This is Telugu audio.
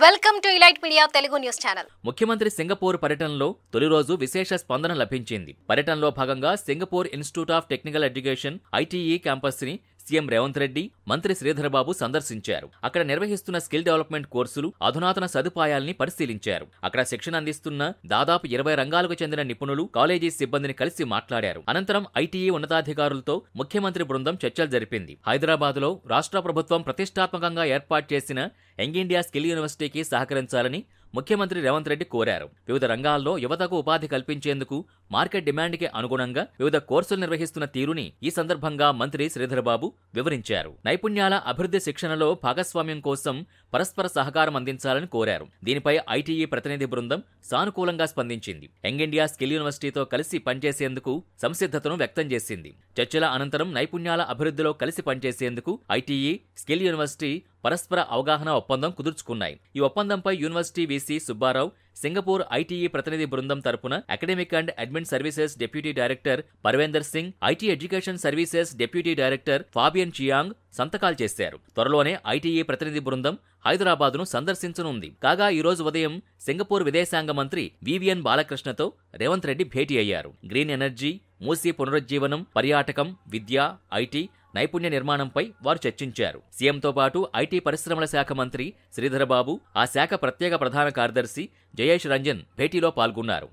Welcome to elite media Telugu news channel. ముఖ్యమంత్రి సింగపూర్ పర్యటనలో తొలి రోజు విశేష స్పందన లభించింది. పర్యటనలో భాగంగా Singapore institute of technical education ITE campus ని సీఎం రేవంత్ రెడ్డి, మంత్రి శ్రీధరబాబు సందర్శించారు. అక్కడ నిర్వహిస్తున్న స్కిల్ డెవలప్మెంట్ కోర్సులు, అధునాతన సదుపాయాల్ని పరిశీలించారు. అక్కడ శిక్షణ అందిస్తున్న దాదాపు 20 రంగాలకు చెందిన నిపుణులు, కాలేజీ సిబ్బందిని కలిసి మాట్లాడారు. అనంతరం ఐటీఈ ఉన్నతాధికారులతో ముఖ్యమంత్రి బృందం చర్చలు జరిపింది. హైదరాబాద్లో రాష్ట్ర ప్రభుత్వం ప్రతిష్టాత్మకంగా ఏర్పాటు చేసిన యంగ్ ఇండియా స్కిల్ యూనివర్సిటీకి సహకరించాలని ముఖ్యమంత్రి రేవంత్ రెడ్డి కోరారు. వివిధ రంగాల్లో యువతకు ఉపాధి కల్పించేందుకు మార్కెట్ డిమాండ్కి అనుగుణంగా వివిధ కోర్సులు నిర్వహిస్తున్న తీరుని ఈ సందర్భంగా మంత్రి శ్రీధరబాబు వివరించారు. నైపుణ్యాల అభివృద్ధి శిక్షణలో భాగస్వామ్యం కోసం పరస్పర సహకారం అందించాలని కోరారు. దీనిపై ఐటీఈ ప్రతినిధి బృందం సానుకూలంగా స్పందించింది. యంగ్ ఇండియా స్కిల్ యూనివర్సిటీతో కలిసి పనిచేసేందుకు సంసిద్ధతను వ్యక్తం చేసింది. చర్చల అనంతరం నైపుణ్యాల అభివృద్ధిలో కలిసి పనిచేసేందుకు ఐటీఈ, స్కిల్ యూనివర్సిటీ పరస్పర అవగాహన ఒప్పందం కుదుర్చుకున్నాయి. ఈ ఒప్పందంపై university VC Subbarao, Singapore ITE ప్రతినిధి బృందం తరపున academic and admin services deputy director Parvinder Singh, IT education services deputy director Fabian Chiang సంతకాలు చేశారు. త్వరలోనే ఐటీఈ ప్రతినిధి బృందం హైదరాబాద్ను సందర్శించనుంది. కాగా ఈ రోజు ఉదయం సింగపూర్ విదేశాంగ మంత్రి వివిఎన్ బాలకృష్ణతో రేవంత్ రెడ్డి భేటీ అయ్యారు. గ్రీన్ ఎనర్జీ, మూసీ పునరుజ్జీవనం, పర్యాటకం, విద్య, ఐటీ, నైపుణ్య నిర్మాణంపై వారు చర్చించారు. సీఎంతో పాటు ఐటీ పరిశ్రమల శాఖ మంత్రి శ్రీధరబాబు, ఆ శాఖ ప్రత్యేక ప్రధాన కార్యదర్శి జయేష్ రంజన్ భేటీలో పాల్గొన్నారు.